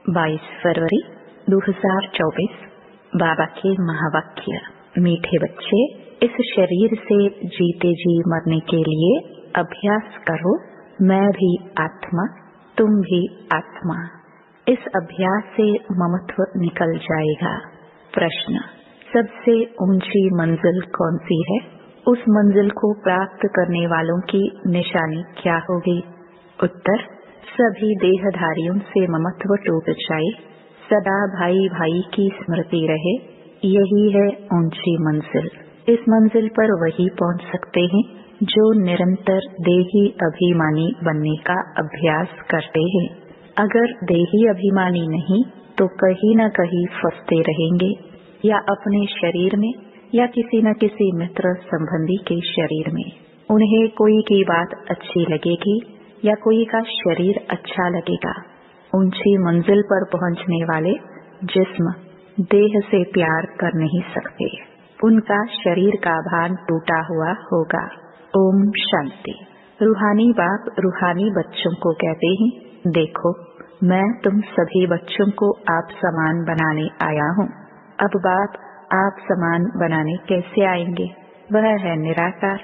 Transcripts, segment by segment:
22 फरवरी 2024। बाबा के महावाक्य। मीठे बच्चे, इस शरीर से जीते जी मरने के लिए अभ्यास करो। मैं भी आत्मा, तुम भी आत्मा। इस अभ्यास से ममत्व निकल जाएगा। प्रश्न: सबसे ऊंची मंजिल कौन सी है? उस मंजिल को प्राप्त करने वालों की निशानी क्या होगी? उत्तर: सभी देहधारियों से ममत्व टूट जाए, सदा भाई भाई की स्मृति रहे, यही है ऊंची मंजिल। इस मंजिल पर वही पहुंच सकते हैं जो निरंतर देही अभिमानी बनने का अभ्यास करते हैं। अगर देही अभिमानी नहीं तो कहीं न कहीं फंसते रहेंगे, या अपने शरीर में या किसी न किसी मित्र संबंधी के शरीर में। उन्हें कोई की बात अच्छी लगेगी या कोई का शरीर अच्छा लगेगा। ऊंची मंजिल पर पहुंचने वाले जिस्म देह से प्यार कर नहीं सकते, उनका शरीर का भान टूटा हुआ होगा। ओम शांति। रूहानी बाप रूहानी बच्चों को कहते हैं, देखो मैं तुम सभी बच्चों को आप समान बनाने आया हूँ। अब बाप आप समान बनाने कैसे आएंगे? वह है निराकार।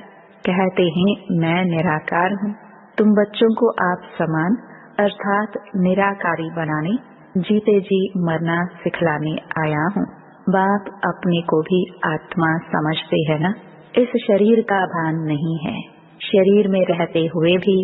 कहते हैं मैं निराकार हूँ। तुम बच्चों को आप समान अर्थात निराकारी बनाने, जीते जी मरना सिखलाने आया हूँ। बाप अपने को भी आत्मा समझते हैं ना? इस शरीर का भान नहीं है। शरीर में रहते हुए भी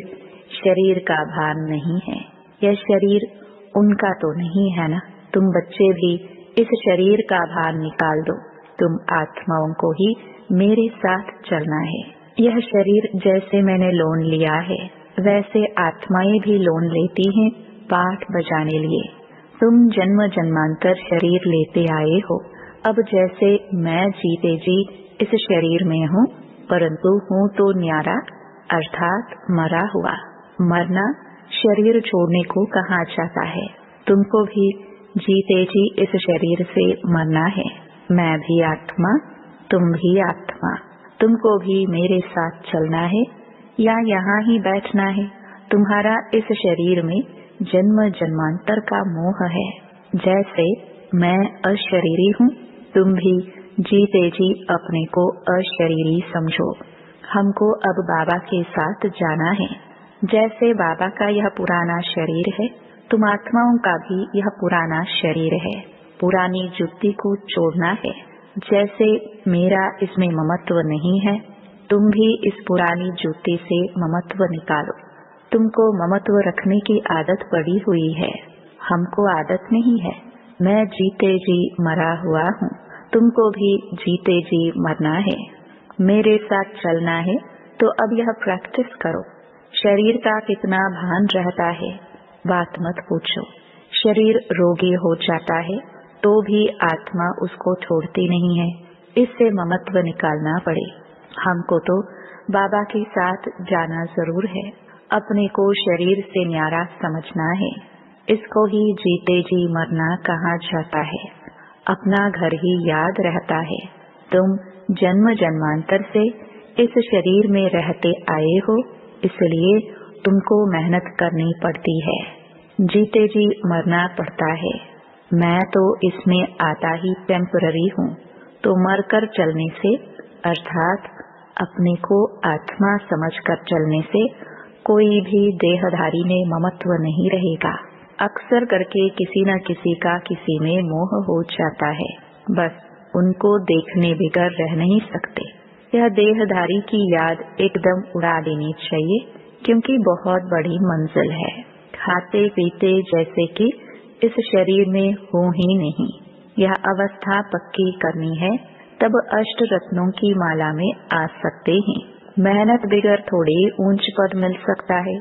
शरीर का भान नहीं है। यह शरीर उनका तो नहीं है ना? तुम बच्चे भी इस शरीर का भान निकाल दो। तुम आत्माओं को ही मेरे साथ चलना है। यह शरीर जैसे मैंने लोन लिया है, वैसे आत्माएं भी लोन लेती हैं पाठ बजाने लिए। तुम जन्म जन्मांतर शरीर लेते आए हो। अब जैसे मैं जीते जी इस शरीर में हूँ, परंतु हूँ तो न्यारा अर्थात मरा हुआ। मरना शरीर छोड़ने को कहा जाता है। तुमको भी जीते जी इस शरीर से मरना है। मैं भी आत्मा, तुम भी आत्मा। तुमको भी मेरे साथ चलना है या यहाँ ही बैठना है? तुम्हारा इस शरीर में जन्म जन्मांतर का मोह है। जैसे मैं अशरीरी हूँ, तुम भी जीते जी अपने को अशरीरी समझो। हमको अब बाबा के साथ जाना है। जैसे बाबा का यह पुराना शरीर है, तुम आत्माओं का भी यह पुराना शरीर है। पुरानी जुत्ती को छोड़ना है। जैसे मेरा इसमें ममत्व नहीं है, तुम भी इस पुरानी जूती से ममत्व निकालो। तुमको ममत्व रखने की आदत पड़ी हुई है, हमको आदत नहीं है। मैं जीते जी मरा हुआ हूँ, तुमको भी जीते जी मरना है। मेरे साथ चलना है तो अब यह प्रैक्टिस करो। शरीर का कितना भान रहता है, बात मत पूछो। शरीर रोगी हो जाता है तो भी आत्मा उसको छोड़ती नहीं है। इससे ममत्व निकालना पड़े। हमको तो बाबा के साथ जाना जरूर है। अपने को शरीर से न्यारा समझना है। इसको ही जीते जी मरना कहा जाता है। अपना घर ही याद रहता है। तुम जन्म जन्मांतर से इस शरीर में रहते आए हो, इसलिए तुमको मेहनत करनी पड़ती है। जीते जी मरना पड़ता है। मैं तो इसमें आता ही टेम्पररी हूँ, तो मरकर चलने से अर्थात अपने को आत्मा समझकर चलने से कोई भी देहधारी में ममत्व नहीं रहेगा। अक्सर करके किसी न किसी का किसी में मोह हो जाता है, बस उनको देखने बगैर रह नहीं सकते। यह देहधारी की याद एकदम उड़ा देनी चाहिए, क्योंकि बहुत बड़ी मंजिल है। खाते पीते जैसे कि इस शरीर में हूँ ही नहीं। यह अवस्था पक्की करनी है, तब अष्ट रत्नों की माला में आ सकते हैं। मेहनत बगैर थोड़ी ऊंच पद मिल सकता है।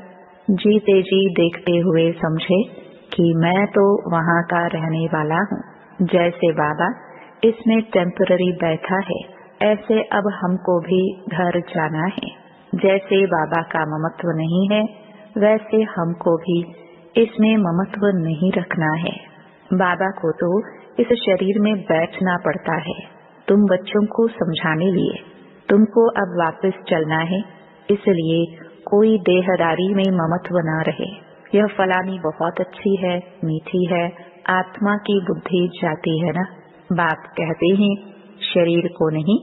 जीते जी देखते हुए समझे कि मैं तो वहाँ का रहने वाला हूँ। जैसे बाबा इसमें टेम्पररी बैठा है, ऐसे अब हमको भी घर जाना है। जैसे बाबा का ममत्व नहीं है, वैसे हमको भी इसमें ममत्व नहीं रखना है। बाबा को तो इस शरीर में बैठना पड़ता है तुम बच्चों को समझाने लिए। तुमको अब वापस चलना है, इसलिए कोई देहदारी में ममत्व न रहे। यह फलानी बहुत अच्छी है, मीठी है, आत्मा की बुद्धि जाती है ना। बाप कहते हैं शरीर को नहीं,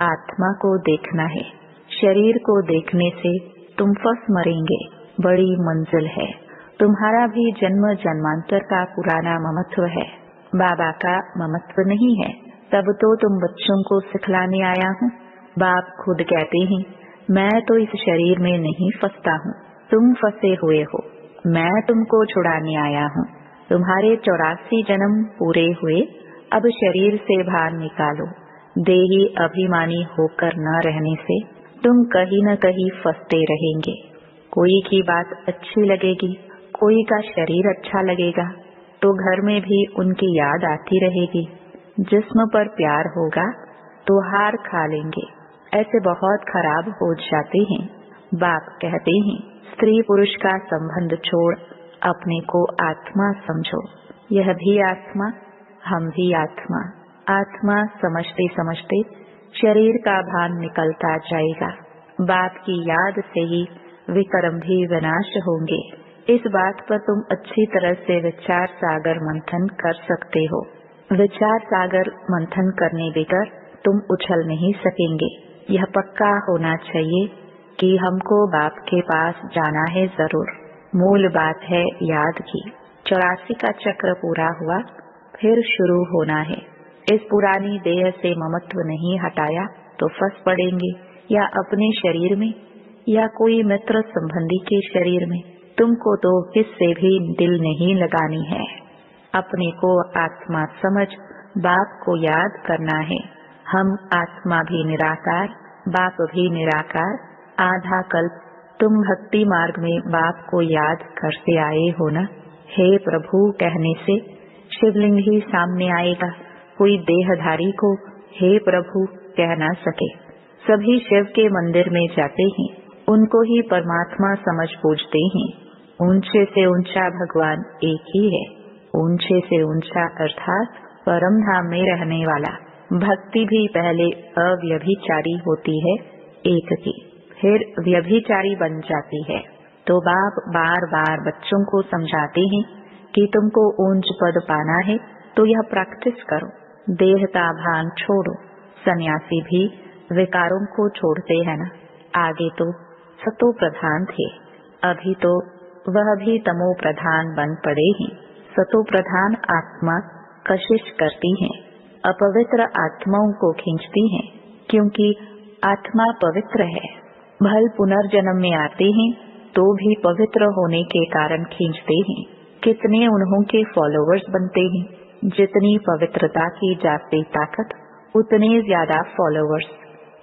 आत्मा को देखना है। शरीर को देखने से तुम फंस मरेंगे। बड़ी मंजिल है। तुम्हारा भी जन्म जन्मांतर का पुराना ममत्व है, बाबा का ममत्व नहीं है। तब तो तुम बच्चों को सिखलाने आया हूँ। बाप खुद कहते हैं मैं तो इस शरीर में नहीं फंसता हूँ, तुम फंसे हुए हो। मैं तुमको छुड़ाने आया हूँ। तुम्हारे 84 जन्म पूरे हुए, अब शरीर से बाहर निकालो। देही अभिमानी होकर न रहने से तुम कहीं न कहीं फंसते रहेंगे। कोई की बात अच्छी लगेगी, कोई का शरीर अच्छा लगेगा, तो घर में भी उनकी याद आती रहेगी। जिस्म पर प्यार होगा तो हार खा लेंगे। ऐसे बहुत खराब हो जाते हैं। बाप कहते हैं स्त्री पुरुष का संबंध छोड़ अपने को आत्मा समझो। यह भी आत्मा, हम भी आत्मा। आत्मा समझते समझते शरीर का भान निकलता जाएगा। बाप की याद से ही विकर्म भी विनाश होंगे। इस बात पर तुम अच्छी तरह से विचार सागर मंथन कर सकते हो। विचार सागर मंथन करने बगैर तुम उछल नहीं सकेंगे। यह पक्का होना चाहिए कि हमको बाप के पास जाना है जरूर। मूल बात है याद की। 84 का चक्र पूरा हुआ, फिर शुरू होना है। इस पुरानी देह से ममत्व नहीं हटाया तो फंस पड़ेंगे, या अपने शरीर में या कोई मित्र संबंधी के शरीर में। तुमको तो किससे भी दिल नहीं लगानी है। अपने को आत्मा समझ बाप को याद करना है। हम आत्मा भी निराकार, बाप भी निराकार। आधा कल्प तुम भक्ति मार्ग में बाप को याद करते आए हो ना। हे प्रभु कहने से शिवलिंग ही सामने आएगा। कोई देहधारी को हे प्रभु कह ना सके। सभी शिव के मंदिर में जाते हैं, उनको ही परमात्मा समझ पूजते हैं। ऊंचे से ऊंचा भगवान एक ही है। ऊंचे से ऊंचा अर्थात परम धाम में रहने वाला। भक्ति भी पहले अव्यभिचारी होती है एक की, फिर व्यभिचारी बन जाती है। तो बाप बार बार बच्चों को समझाते हैं कि तुमको ऊंच पद पाना है तो यह प्रैक्टिस करो। देहता भान छोड़ो। सन्यासी भी विकारों को छोड़ते हैं ना। आगे तो सतो प्रधान थे, अभी तो वह भी तमो प्रधान बन पड़े हैं। सतो प्रधान आत्मा कशिश करती है, अपवित्र आत्माओं को खींचती है, क्योंकि आत्मा पवित्र है। भल पुनर्जन्म में आते हैं तो भी पवित्र होने के कारण खींचते हैं। कितने उन्हों के फॉलोवर्स बनते हैं। जितनी पवित्रता की जाती ताकत, उतने ज्यादा फॉलोवर्स।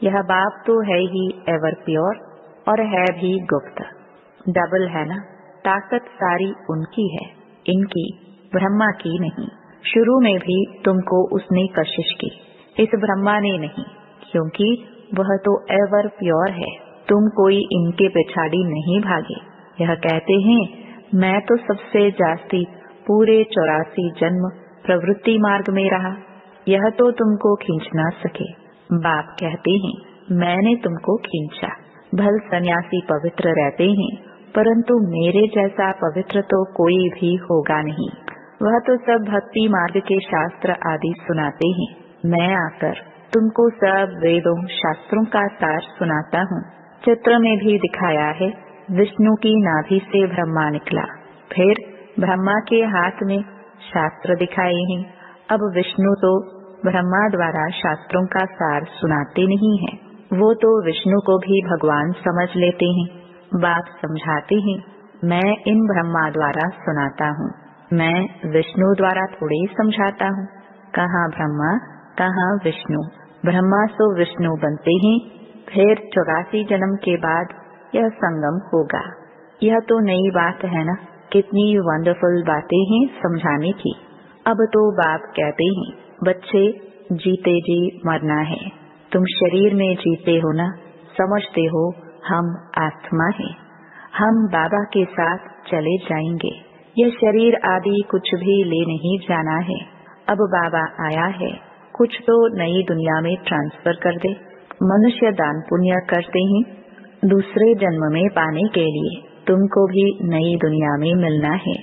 यह बाप तो है ही एवर प्योर और है भी गुप्त। डबल है ना। ताकत सारी उनकी है, इनकी, ब्रह्मा की नहीं। शुरू में भी तुमको उसने कशिश की, इस ब्रह्मा ने नहीं, क्योंकि वह तो एवर प्योर है। तुम कोई इनके पिछाड़ी नहीं भागे। यह कहते हैं मैं तो सबसे जास्ती पूरे 84 जन्म प्रवृत्ति मार्ग में रहा, यह तो तुमको खींच ना सके। बाप कहते हैं मैंने तुमको खींचा। भल सन्यासी पवित्र रहते हैं, परंतु मेरे जैसा पवित्र तो कोई भी होगा नहीं। वह तो सब भक्ति मार्ग के शास्त्र आदि सुनाते हैं। मैं आकर तुमको सब वेदों शास्त्रों का सार सुनाता हूँ। चित्र में भी दिखाया है, विष्णु की नाभि से ब्रह्मा निकला, फिर ब्रह्मा के हाथ में शास्त्र दिखाए हैं। अब विष्णु तो ब्रह्मा द्वारा शास्त्रों का सार सुनाते नहीं हैं, वो तो विष्णु को भी भगवान समझ लेते हैं। बाप समझाते हैं मैं इन ब्रह्मा द्वारा सुनाता हूँ, मैं विष्णु द्वारा थोड़े समझाता हूँ। कहाँ ब्रह्मा कहाँ विष्णु। ब्रह्मा सो विष्णु बनते हैं, फिर 84 जन्म के बाद यह संगम होगा। यह तो नई बात है ना। कितनी वंडरफुल बातें हैं समझाने की। अब तो बाप कहते हैं बच्चे जीते जी मरना है। तुम शरीर में जीते हो ना, समझते हो हम आत्मा हैं, हम बाबा के साथ चले जाएंगे। यह शरीर आदि कुछ भी ले नहीं जाना है। अब बाबा आया है, कुछ तो नई दुनिया में ट्रांसफर कर दे। मनुष्य दान पुण्य करते हैं दूसरे जन्म में पाने के लिए। तुमको भी नई दुनिया में मिलना है।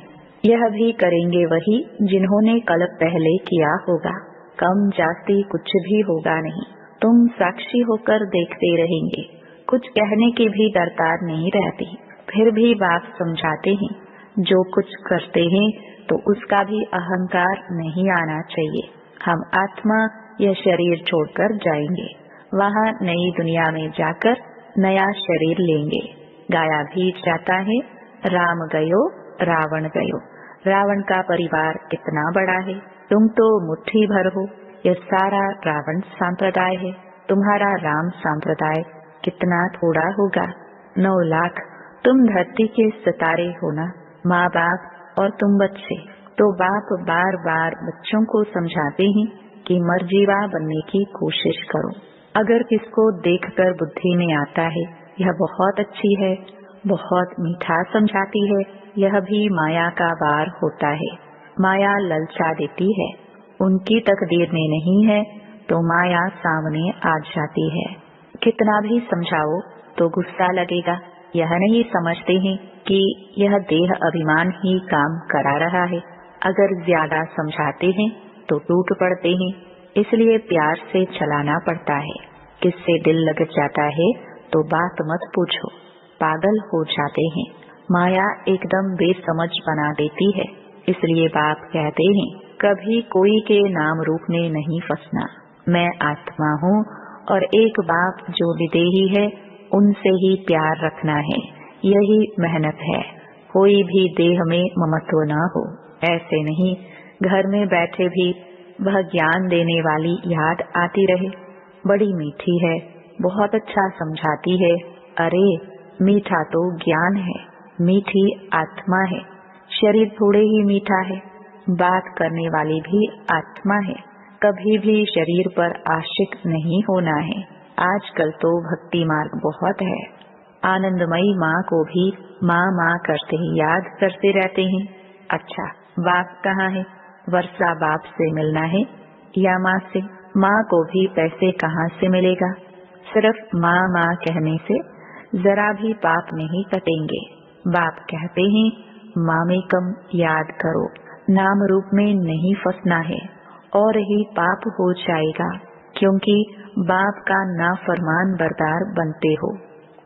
यह भी करेंगे वही जिन्होंने कल पहले किया होगा। कम जास्ती कुछ भी होगा नहीं, तुम साक्षी होकर देखते रहेंगे। कुछ कहने की भी दरकार नहीं रहती। फिर भी बाप समझाते हैं, जो कुछ करते हैं तो उसका भी अहंकार नहीं आना चाहिए। हम आत्मा यह शरीर छोड़कर जाएंगे, वहाँ नई दुनिया में जाकर नया शरीर लेंगे। गाया भी जाता है, राम गयो रावण गयो। रावण का परिवार कितना बड़ा है, तुम तो मुट्ठी भर हो। यह सारा रावण संप्रदाय है, तुम्हारा राम संप्रदाय कितना थोड़ा होगा। 9 लाख तुम धरती के सितारे हो ना, माँ बाप और तुम बच्चे। तो बाप बार बार बच्चों को समझाते हैं कि मर्जीवा बनने की कोशिश करो। अगर किसको देखकर बुद्धि में आता है यह बहुत अच्छी है, बहुत मीठा समझाती है, यह भी माया का वार होता है। माया ललचा देती है, उनकी तकदीर में नहीं है तो माया सामने आ जाती है। कितना भी समझाओ तो गुस्सा लगेगा। यह नहीं समझते हैं कि यह देह अभिमान ही काम करा रहा है। अगर ज्यादा समझाते हैं तो टूट पड़ते हैं, इसलिए प्यार से चलाना पड़ता है। किससे दिल लग जाता है तो बात मत पूछो, पागल हो जाते हैं। माया एकदम बेसमझ बना देती है, इसलिए बाप कहते हैं कभी कोई के नाम रूप में नहीं फंसना। मैं आत्मा हूँ और एक बाप जो विदेही है उनसे ही प्यार रखना है, यही मेहनत है। कोई भी देह में ममत्व न हो। ऐसे नहीं घर में बैठे भी वह ज्ञान देने वाली याद आती रहे। बड़ी मीठी है, बहुत अच्छा समझाती है। अरे मीठा तो ज्ञान है, मीठी आत्मा है। शरीर थोड़े ही मीठा है, बात करने वाली भी आत्मा है। कभी भी शरीर पर आशिक नहीं होना है। आजकल तो भक्ति मार्ग बहुत है। आनंदमयी माँ को भी माँ माँ करते ही याद करते रहते हैं। अच्छा बाप कहाँ है? वर्षा बाप से मिलना है या माँ से? माँ को भी पैसे कहाँ से मिलेगा? सिर्फ माँ माँ कहने से जरा भी पाप नहीं कटेंगे। बाप कहते हैं मामेकम याद करो, नाम रूप में नहीं फंसना है और ही पाप हो जाएगा, क्योंकि बाप का नाफरमान बरदार बनते हो।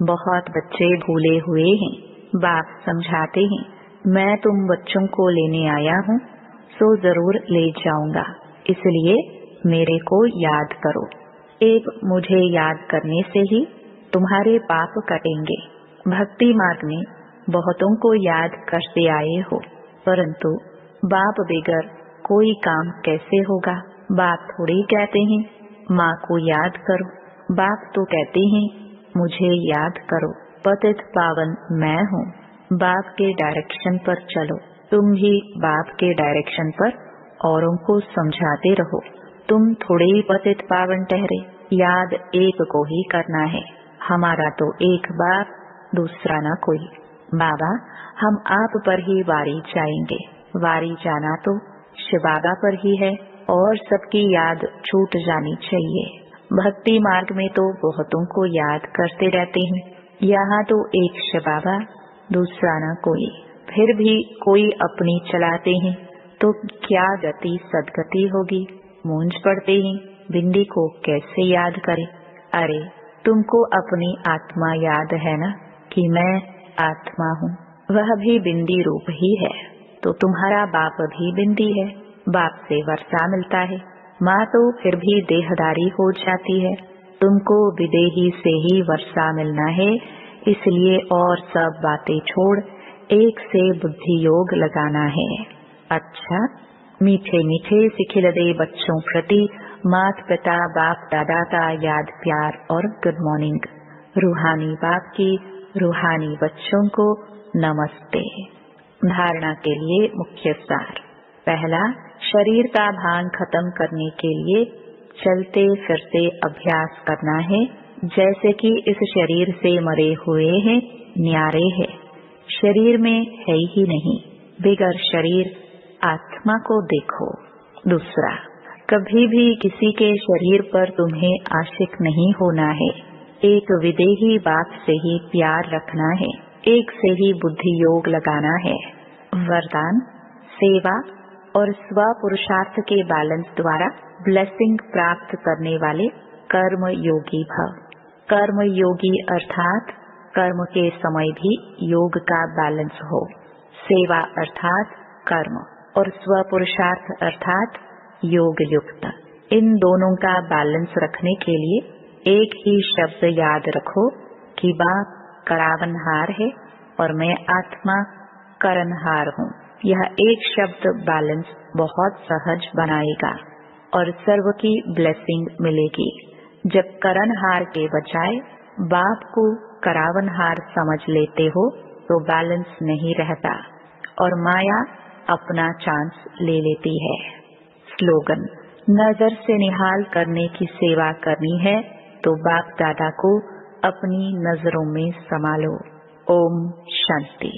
बहुत बच्चे भूले हुए हैं। बाप समझाते हैं मैं तुम बच्चों को लेने आया हूँ सो जरूर ले जाऊंगा, इसलिए मेरे को याद करो। एक मुझे याद करने से ही तुम्हारे पाप कटेंगे। भक्ति मार्ग में बहुतों को याद करते आए हो, परंतु बाप बगैर कोई काम कैसे होगा? बाप थोड़ी कहते हैं माँ को याद करो, बाप तो कहते हैं मुझे याद करो। पतित पावन मैं हूँ, बाप के डायरेक्शन पर चलो। तुम भी बाप के डायरेक्शन पर औरों को समझाते रहो। तुम थोड़े ही पतित पावन ठहरे, याद एक को ही करना है। हमारा तो एक बाप, दूसरा न कोई। बाबा हम आप पर ही वारी जाएंगे। वारी जाना तो शिव बाबा पर ही है और सबकी याद छूट जानी चाहिए। भक्ति मार्ग में तो बहुतों को याद करते रहते हैं, यहाँ तो एक शिव बाबा, दूसरा न कोई। फिर भी कोई अपनी चलाते हैं तो क्या गति सदगति होगी? मूंझ पड़ते हैं, बिंदी को कैसे याद करें? अरे तुमको अपनी आत्मा याद है ना कि मैं आत्मा हूँ, वह भी बिंदी रूप ही है। तो तुम्हारा बाप भी बिंदी है। बाप से वर्षा मिलता है, माँ तो फिर भी देहदारी हो जाती है। तुमको विदेही से ही वर्षा मिलना है, इसलिए और सब बातें छोड़ एक से बुद्धि योग लगाना है। अच्छा मीठे मीठे सिखिलदे बच्चों प्रति माता पिता बाप दादा का याद प्यार और गुड मॉर्निंग। रूहानी बाप की रूहानी बच्चों को नमस्ते। धारणा के लिए मुख्य सार। पहला, शरीर का भान खत्म करने के लिए चलते फिरते अभ्यास करना है, जैसे कि इस शरीर से मरे हुए हैं, न्यारे है, शरीर में है ही नहीं, बिगर शरीर आत्मा को देखो। दूसरा, कभी भी किसी के शरीर पर तुम्हें आशिक नहीं होना है। एक विदेही बाप से ही प्यार रखना है, एक से ही बुद्धि योग लगाना है। वरदान, सेवा और स्व पुरुषार्थ के बैलेंस द्वारा ब्लेसिंग प्राप्त करने वाले कर्म योगी भव। कर्म योगी अर्थात कर्म के समय भी योग का बैलेंस हो। सेवा अर्थात कर्म और स्व पुरुषार्थ अर्थात योग युक्त। इन दोनों का बैलेंस रखने के लिए एक ही शब्द याद रखो कि बाप करावनहार है और मैं आत्मा करनहार हूँ। यह एक शब्द बैलेंस बहुत सहज बनाएगा और सर्व की ब्लेसिंग मिलेगी। जब करनहार के बजाय बाप को करावनहार समझ लेते हो तो बैलेंस नहीं रहता और माया अपना चांस ले लेती है। स्लोगन: नजर से निहाल करने की सेवा करनी है तो बाप दादा को अपनी नजरों में समा लो। ओम शांति।